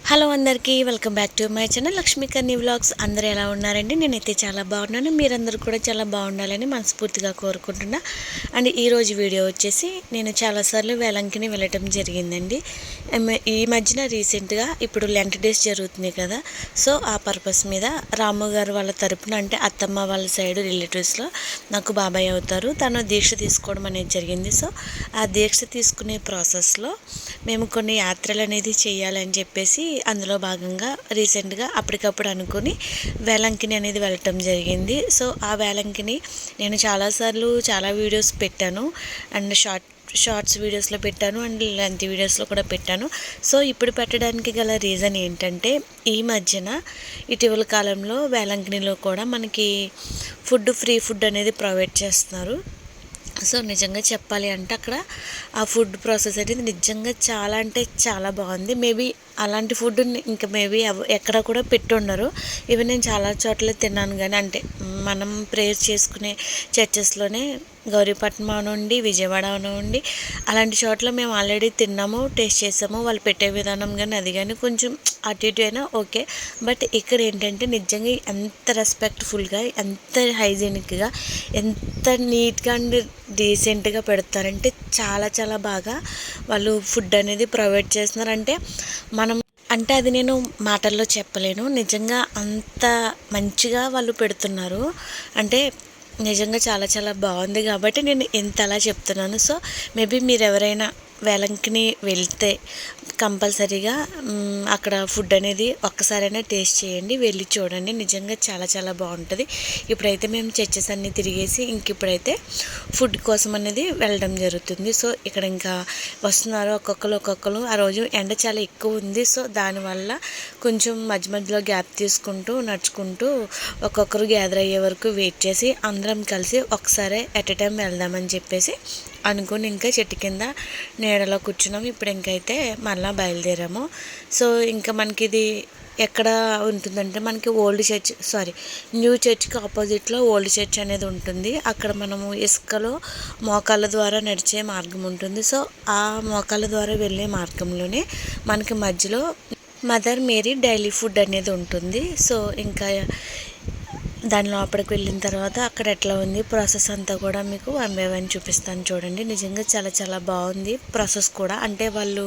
Hello అందరికీ welcome back to my channel Lakshmi Kanni vlogs. అందరూ ఎలా ఉన్నారండి? నేనైతే చాలా బాగున్నాను. మీరందరూ కూడా చాలా బాగుండాలని మనస్ఫూర్తిగా కోరుకుంటున్నా. అండ్ ఈరోజు వీడియో వచ్చేసి నేను చాలాసార్లు వేలంకిని వెళ్ళటం జరిగిందండి. ఈ మధ్యన రీసెంట్గా ఇప్పుడు లెంట్ డేస్ జరుగుతున్నాయి కదా, సో ఆ పర్పస్ మీద రాము గారు వాళ్ళ తరపున అంటే అత్తమ్మ వాళ్ళ సైడ్ రిలేటివ్స్లో నాకు బాబాయ్ అవుతారు, తను దీక్ష తీసుకోవడం అనేది జరిగింది. సో ఆ దీక్ష తీసుకునే ప్రాసెస్లో మేము కొన్ని యాత్రలు అనేది చేయాలని చెప్పేసి అందులో భాగంగా రీసెంట్గా అప్పటికప్పుడు అనుకుని వేలంకిని అనేది వెళ్ళటం జరిగింది. సో ఆ వేలంకిని నేను చాలాసార్లు చాలా వీడియోస్ పెట్టాను, అండ్ షార్ట్స్ వీడియోస్లో పెట్టాను, అండ్ లెంత్ వీడియోస్లో కూడా పెట్టాను. సో ఇప్పుడు పెట్టడానికి గల రీజన్ ఏంటంటే, ఈ మధ్యన ఇటీవల కాలంలో వేలంకినిలో కూడా మనకి ఫ్రీ ఫుడ్ అనేది ప్రొవైడ్ చేస్తున్నారు. సో నిజంగా చెప్పాలి అంటే అక్కడ ఆ ఫుడ్ ప్రాసెస్ అనేది నిజంగా చాలా అంటే చాలా బాగుంది. మేబీ అలాంటి ఫుడ్ ఇంకా మేబీ ఎక్కడ కూడా పెట్టుండరు. ఇవి నేను చాలా చోట్ల తిన్నాను, కానీ అంటే మనం ప్రేయర్ చేసుకునే చర్చెస్లోనే గౌరీపట్నం నుండి విజయవాడ నుండి అలాంటి చోట్ల మేము ఆల్రెడీ తిన్నాము, టేస్ట్ చేసాము. వాళ్ళు పెట్టే విధానం కానీ అది కానీ కొంచెం అటు ఇటు అయినా ఓకే. బట్ ఇక్కడ ఏంటంటే నిజంగా ఎంత రెస్పెక్ట్ఫుల్గా, ఎంత హైజీనిక్గా, ఎంత నీట్గా అండ్ డీసెంట్గా పెడతారంటే చాలా చాలా బాగా వాళ్ళు ఫుడ్ అనేది ప్రొవైడ్ చేస్తున్నారు. అంటే అది నేను మాటల్లో చెప్పలేను. నిజంగా అంత మంచిగా వాళ్ళు పెడుతున్నారు. అంటే నిజంగా చాలా చాలా బాగుంది కాబట్టి నేను ఇంతలా చెప్తున్నాను. సో మేబీ మీరు ఎవరైనా వేలంకిని వెళ్తే కంపల్సరీగా అక్కడ ఫుడ్ అనేది ఒక్కసారైనా టేస్ట్ చేయండి, వెళ్ళి చూడండి. నిజంగా చాలా చాలా బాగుంటుంది. ఇప్పుడైతే మేము చర్చెస్ అన్నీ తిరిగేసి ఇప్పుడైతే ఫుడ్ కోసం అనేది వెళ్ళడం జరుగుతుంది. సో ఇక్కడ ఇంకా వస్తున్నారు ఒక్కొక్కరు. ఆ రోజు ఎండ చాలా ఎక్కువ ఉంది. సో దానివల్ల కొంచెం మధ్య మధ్యలో గ్యాప్ తీసుకుంటూ నడుచుకుంటూ ఒక్కొక్కరు గ్యాదర్ అయ్యే వరకు వెయిట్ చేసి అందరం కలిసి ఒకసారి ఎట్ ఎ టైం వెళ్దామని చెప్పేసి అనుకుని ఇంకా చెట్టు కింద నీడలో కూర్చున్నాము. ఇప్పుడు ఇంకైతే మళ్ళీ బయలుదేరాము. సో ఇంకా మనకి ఇది ఎక్కడ ఉంటుందంటే మనకి న్యూ చర్చ్కి ఆపోజిట్లో ఓల్డ్ చర్చ్ అనేది ఉంటుంది. అక్కడ మనము ఇసుకలో మోకాళ్ళ ద్వారా నడిచే మార్గం ఉంటుంది. సో ఆ మోకాళ్ళ ద్వారా వెళ్ళే మార్గంలోనే మనకి మధ్యలో మదర్ మేరీ డైలీ ఫుడ్ అనేది ఉంటుంది. సో ఇంకా దాని లోపలికి వెళ్ళిన తర్వాత అక్కడ ఎట్లా ఉంది ప్రాసెస్ అంతా కూడా మీకు 1 by 1 చూపిస్తాను చూడండి. నిజంగా చాలా చాలా బాగుంది ప్రాసెస్ కూడా. అంటే వాళ్ళు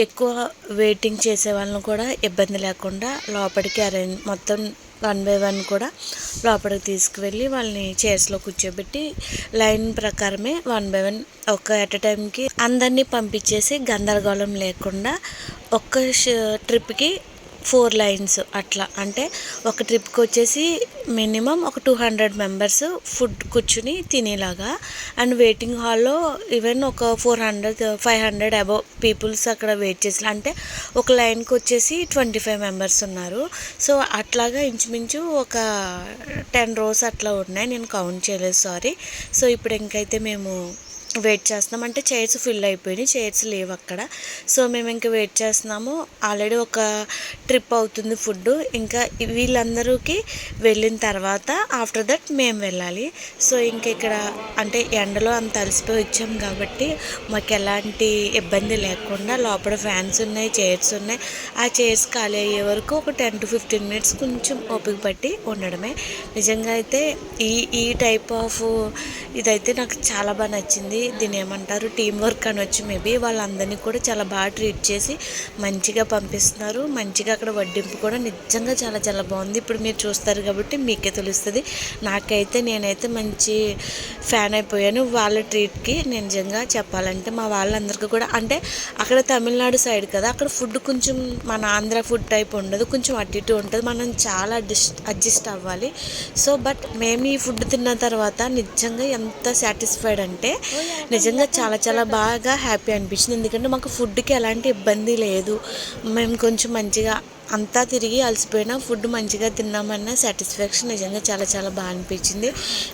ఎక్కువ వెయిటింగ్ చేసే వాళ్ళని కూడా ఇబ్బంది లేకుండా లోపలికి మొత్తం 1 by 1 కూడా లోపలికి తీసుకువెళ్ళి వాళ్ళని చైర్స్లో కూర్చోబెట్టి లైన్ ప్రకారమే 1 by 1 ఒక ఎట్ ఎ టైంకి అందరినీ పంపించేసి గందరగోళం లేకుండా ఒక్క ట్రిప్కి 4 లైన్స్ అట్లా. అంటే ఒక ట్రిప్కి వచ్చేసి మినిమం ఒక 200 మెంబర్స్ ఫుడ్ కూర్చుని తినేలాగా, అండ్ వెయిటింగ్ హాల్లో ఈవెన్ ఒక 400-500 అబౌవ్ పీపుల్స్ అక్కడ వెయిట్ చేసి, అంటే ఒక లైన్కి వచ్చేసి 25 మెంబర్స్ ఉన్నారు. సో అట్లాగా ఇంచుమించు ఒక 10 rows అట్లా ఉన్నాయి, నేను కౌంట్ చేయలేదు, సారీ. సో ఇప్పుడు ఇంకైతే మేము వెయిట్ చేస్తున్నాం. అంటే చైర్స్ ఫిల్ అయిపోయినాయి, చైర్స్ లేవు అక్కడ. సో మేము ఇంకా వెయిట్ చేస్తున్నాము. ఆల్రెడీ ఒక ట్రిప్ అవుతుంది ఫుడ్. ఇంకా వీళ్ళందరికీ వెళ్ళిన తర్వాత ఆఫ్టర్ దట్ మేము వెళ్ళాలి. సో ఇంక ఇక్కడ అంటే ఎండలో అంత అలసిపోయి వచ్చాం కాబట్టి మాకు ఎలాంటి ఇబ్బంది లేకుండా లోపల ఫ్యాన్స్ ఉన్నాయి, చైర్స్ ఉన్నాయి. ఆ చైర్స్ ఖాళీ అయ్యే వరకు ఒక 10-15 minutes కొంచెం ఓపిక పట్టి ఉండడమే. నిజంగా అయితే ఈ టైప్ ఆఫ్ ఇదైతే నాకు చాలా బాగా నచ్చింది. దీన్ని ఏమంటారు, టీం వర్క్ అనొచ్చు మేబీ. వాళ్ళందరినీ కూడా చాలా బాగా ట్రీట్ చేసి మంచిగా పంపిస్తున్నారు. మంచిగా అక్కడ వడ్డింపు కూడా నిజంగా చాలా చాలా బాగుంది. ఇప్పుడు మీరు చూస్తారు కాబట్టి మీకే తెలుస్తుంది. నేనైతే మంచి ఫ్యాన్ అయిపోయాను వాళ్ళ ట్రీట్కి. నేను నిజంగా చెప్పాలంటే మా వాళ్ళందరికీ కూడా, అంటే అక్కడ తమిళనాడు సైడ్ కదా, అక్కడ ఫుడ్ కొంచెం మన ఆంధ్ర ఫుడ్ టైప్ ఉండదు, కొంచెం అటు ఇటు ఉంటుంది, మనం చాలా అడ్జస్ట్ అవ్వాలి. సో బట్ మేము ఈ ఫుడ్ తిన్న తర్వాత నిజంగా ఎంత సాటిస్ఫైడ్ అంటే నిజంగా చాలా చాలా బాగా హ్యాపీ అనిపించింది. ఎందుకంటే మాకు ఫుడ్కి ఎలాంటి ఇబ్బంది లేదు. మేము కొంచెం మంచిగా అంతా తిరిగి అలసిపోయినా ఫుడ్ మంచిగా తిన్నామన్న సాటిస్ఫాక్షన్ నిజంగా చాలా చాలా బాగా అనిపించింది.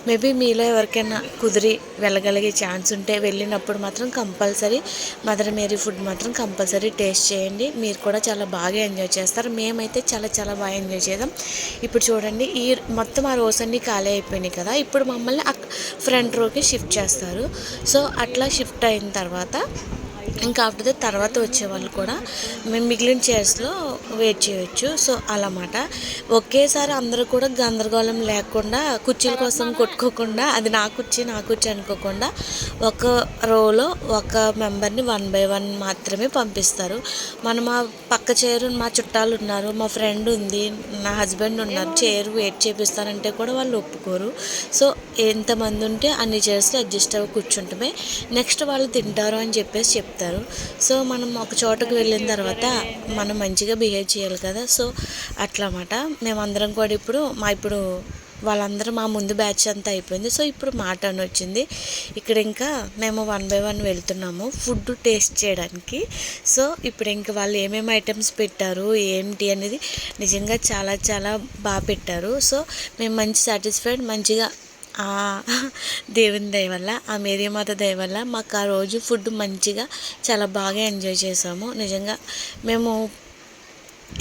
మేబీ మీలో ఎవరికైనా కుదిరి వెళ్ళగలిగే ఛాన్స్ ఉంటే వెళ్ళినప్పుడు మాత్రం కంపల్సరీ మదర్ మేరీ ఫుడ్ మాత్రం కంపల్సరీ టేస్ట్ చేయండి. మీరు కూడా చాలా బాగా ఎంజాయ్ చేస్తారు. మేమైతే చాలా చాలా బాగా ఎంజాయ్ చేద్దాం. ఇప్పుడు చూడండి, ఈ మొత్తం ఆ రోస్ అన్నీ ఖాళీ అయిపోయినాయి కదా, ఇప్పుడు మమ్మల్ని ఫ్రంట్ రోకి షిఫ్ట్ చేస్తారు. సో అట్లా షిఫ్ట్ అయిన తర్వాత ఇంకా ఆఫ్టర్ తర్వాత వచ్చేవాళ్ళు కూడా మేము మిగిలిన చైర్స్లో వెయిట్ చేయొచ్చు. సో అలామాట ఒకేసారి అందరూ కూడా గందరగోళం లేకుండా కుర్చీల కోసం కొట్టుకోకుండా అది నా కుర్చీ అనుకోకుండా ఒక రోలో ఒక మెంబర్ని 1 by 1 మాత్రమే పంపిస్తారు. మనం మా పక్క చైర్ మా చుట్టాలు ఉన్నారు, మా ఫ్రెండ్ ఉంది, నా హస్బెండ్ ఉన్నారు, చైర్ వెయిట్ చేపిస్తానంటే కూడా వాళ్ళు ఒప్పుకోరు. సో ఎంతమంది ఉంటే అన్ని చైర్స్లో అడ్జస్ట్ అవ్వి కూర్చుంటమే. నెక్స్ట్ వాళ్ళు తింటారు అని చెప్పేసి చెప్తారు. సో మనం ఒక చోటకు వెళ్ళిన తర్వాత మనం మంచిగా బిహేవ్ చేయాలి కదా. సో అట్లా అన్నమాట. మేమందరం కూడా ఇప్పుడు వాళ్ళందరూ మా ముందు బ్యాచ్ అంతా అయిపోయింది. సో ఇప్పుడు మా టర్న్ వచ్చింది. ఇక్కడ ఇంకా మేము 1 by 1 వెళ్తున్నాము ఫుడ్ టేస్ట్ చేయడానికి. సో ఇప్పుడు ఇంకా వాళ్ళు ఏమేమి ఐటమ్స్ పెట్టారు ఏంటి అనేది నిజంగా చాలా చాలా బాగా పెట్టారు. సో మేము మంచి సాటిస్ఫైడ్, మంచిగా దేవుని దయ వల్ల, ఆ మేరీమాత దయ వల్ల మాకు ఆ రోజు ఫుడ్ మంచిగా చాలా బాగా ఎంజాయ్ చేసాము. నిజంగా మేము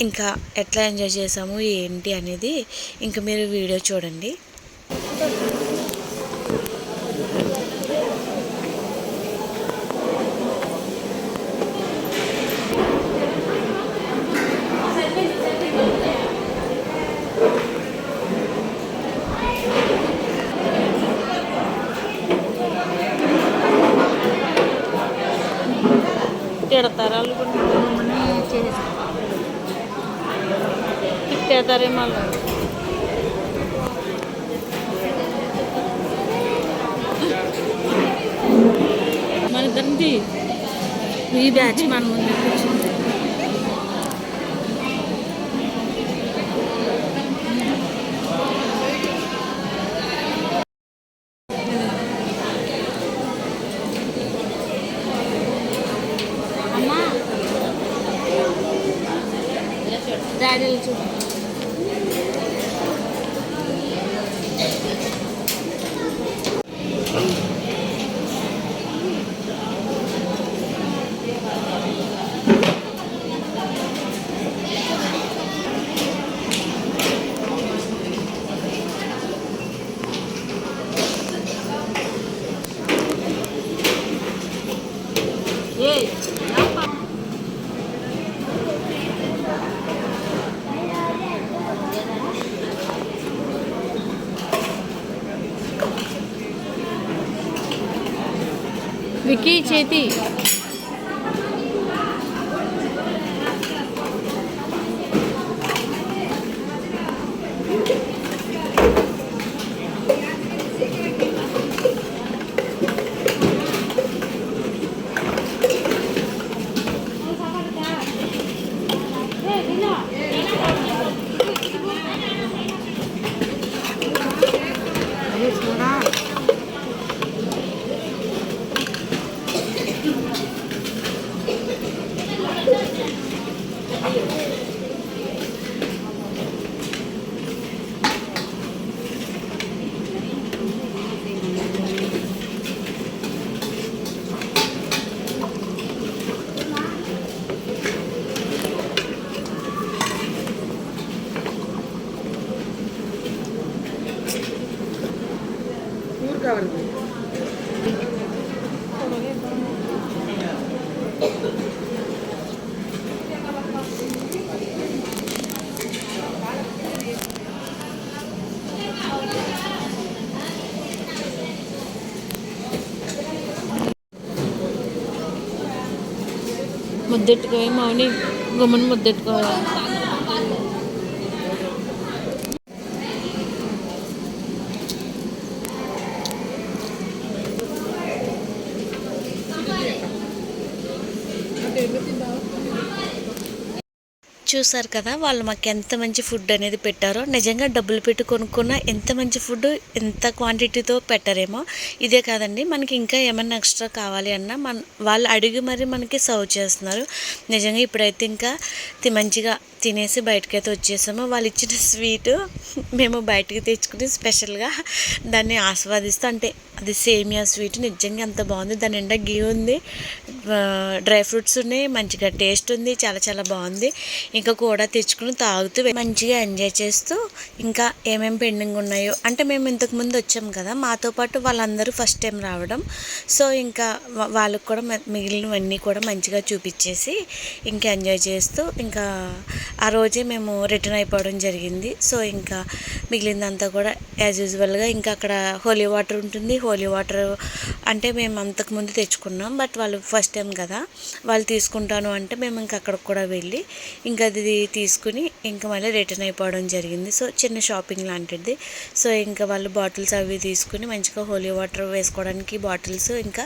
ఇంకా ఎట్లా ఎంజాయ్ చేసాము ఏంటి అనేది ఇంకా మీరు వీడియో చూడండి. తిడతారు తిట్టేతారే మళ్ళీ. మన ఇద్దరిది ఈ బ్యాచ్ మన ముందు కూర్చుంది. అమ్మా డాడీ చూడు. వికీ చేతి ముద్దెట్టుకోవే మౌని, గుమ్మని ముద్దెట్టుకోవాలి. చూసారు కదా వాళ్ళు మాకు ఎంత మంచి ఫుడ్ అనేది పెట్టారో. నిజంగా డబ్బులు పెట్టి కొనుక్కున్న ఎంత మంచి ఫుడ్ ఎంత క్వాంటిటీతో పెట్టారేమో. ఇదే కాదండి, మనకి ఇంకా ఏమన్నా ఎక్స్ట్రా కావాలి అన్నా వాళ్ళు అడిగి మరి మనకి సర్వ్ చేస్తున్నారు. నిజంగా ఇప్పుడైతే ఇంకా మంచిగా తినేసి బయటకైతే వచ్చేసాము. వాళ్ళు ఇచ్చిన స్వీటు మేము బయటకు తెచ్చుకుని స్పెషల్గా దాన్ని ఆస్వాదిస్తూ, అంటే అది సేమియా స్వీట్ నిజంగా ఎంత బాగుంది. దాని నిండా గీ ఉంది, డ్రై ఫ్రూట్స్ ఉన్నాయి, మంచిగా టేస్ట్ ఉంది, చాలా చాలా బాగుంది. ఇంకా కూడా తెచ్చుకుని తాగుతూ మంచిగా ఎంజాయ్ చేస్తూ ఇంకా ఏమేమి పెండింగ్ ఉన్నాయో అంటే మేము ఇంతకుముందు వచ్చాం కదా, మాతో పాటు వాళ్ళందరూ ఫస్ట్ టైం రావడం. సో ఇంకా వాళ్ళకు కూడా మిగిలినవన్నీ కూడా మంచిగా చూపించేసి ఇంకా ఎంజాయ్ చేస్తూ ఇంకా ఆ రోజే మేము రిటర్న్ అయిపోవడం జరిగింది. సో ఇంకా మిగిలిందంతా కూడా యాజ్ యూజువల్గా ఇంకా అక్కడ హోలీ వాటర్ ఉంటుంది. హోలీ వాటర్ అంటే మేము అంతకుముందు తెచ్చుకున్నాం, బట్ వాళ్ళు ఫస్ట్ టైం కదా, వాళ్ళు తీసుకుంటాను అంటే మేము ఇంకా అక్కడికి కూడా వెళ్ళి ఇంకా అది తీసుకుని ఇంకా మళ్ళీ రిటర్న్ అయిపోవడం జరిగింది. సో చిన్న షాపింగ్ లాంటిది. సో ఇంకా వాళ్ళు బాటిల్స్ అవి తీసుకుని మంచిగా హోలీ వాటర్ వేసుకోవడానికి బాటిల్స్, ఇంకా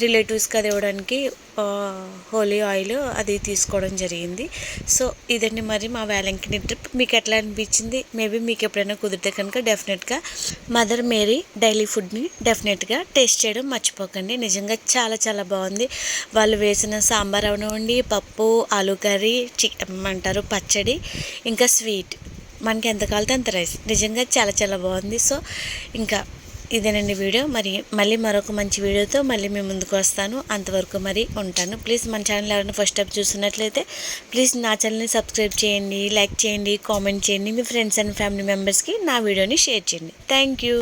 రిలేటివ్స్కి అది ఇవ్వడానికి హోలీ ఆయిల్ అది తీసుకోవడం జరిగింది. సో ఇదండి మరి మా వేలంకిని ట్రిప్. మీకు ఎట్లా అనిపించింది? మేబీ మీకు ఎప్పుడైనా కుదిరితే కనుక డెఫినెట్గా మదర్ మేరీ డైలీ ఫుడ్ని డెఫినెట్గా టేస్ట్ చేయడం మర్చిపోకండి. నిజంగా చాలా చాలా బాగుంది. వాళ్ళు వేసిన సాంబార్ అవనివ్వండి, పప్పు, ఆలూ కర్రీ, అంటారు పచ్చడి, ఇంకా స్వీట్, మనకి ఎంత కావాలితే అంత రైస్, నిజంగా చాలా చాలా బాగుంది. సో ఇంకా ఇదేనండి వీడియో. మరి మళ్ళీ మరొక మంచి వీడియోతో మళ్ళీ మేము ముందుకు వస్తాను. అంతవరకు మరి ఉంటాను. ప్లీజ్ మన ఛానల్ ఎవరైనా ఫస్ట్ టైం చూస్తున్నట్లయితే ప్లీజ్ నా ఛానల్ని సబ్స్క్రైబ్ చేయండి, లైక్ చేయండి, కామెంట్ చేయండి, మీ ఫ్రెండ్స్ అండ్ ఫ్యామిలీ మెంబర్స్కి నా వీడియోని షేర్ చేయండి. Thank you.